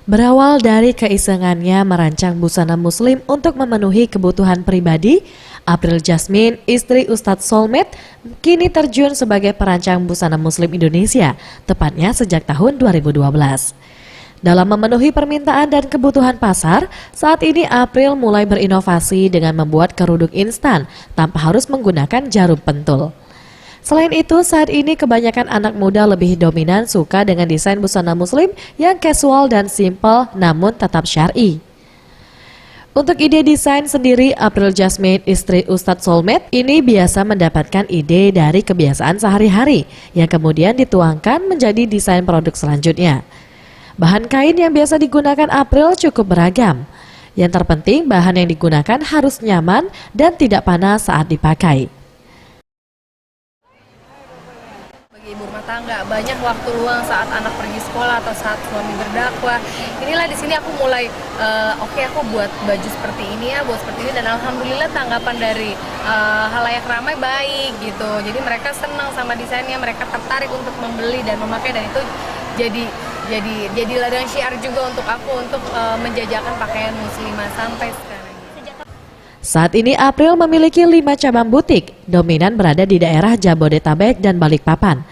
Berawal dari keisengannya merancang busana muslim untuk memenuhi kebutuhan pribadi, April Jasmine, istri Ustadz Solmed, kini terjun sebagai perancang busana muslim Indonesia, tepatnya sejak tahun 2012. Dalam memenuhi permintaan dan kebutuhan pasar, saat ini April mulai berinovasi dengan membuat kerudung instan tanpa harus menggunakan jarum pentul. Selain itu, saat ini kebanyakan anak muda lebih dominan suka dengan desain busana muslim yang casual dan simple namun tetap syar'i. Untuk ide desain sendiri, April Jasmine, istri Ustadz Solmed, ini biasa mendapatkan ide dari kebiasaan sehari-hari yang kemudian dituangkan menjadi desain produk selanjutnya. Bahan kain yang biasa digunakan April cukup beragam. Yang terpenting, bahan yang digunakan harus nyaman dan tidak panas saat dipakai. Ibu rumah tangga, banyak waktu luang saat anak pergi sekolah atau saat suami berdakwah. Inilah di sini aku mulai oke, aku buat baju seperti ini ya, buat seperti ini, dan alhamdulillah tanggapan dari halayak ramai baik gitu. Jadi mereka senang sama desainnya, mereka tertarik untuk membeli dan memakai, dan itu jadi ladang syiar juga untuk aku untuk menjajakan pakaian muslimah sampai sekarang. Saat ini April memiliki 5 cabang butik, dominan berada di daerah Jabodetabek dan Balikpapan.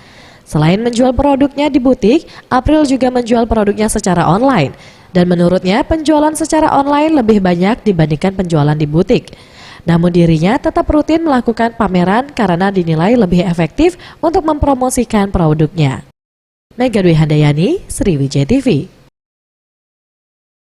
Selain menjual produknya di butik, April juga menjual produknya secara online. Dan menurutnya penjualan secara online lebih banyak dibandingkan penjualan di butik. Namun dirinya tetap rutin melakukan pameran karena dinilai lebih efektif untuk mempromosikan produknya. Mega Dwi Handayani, Sriwijaya TV.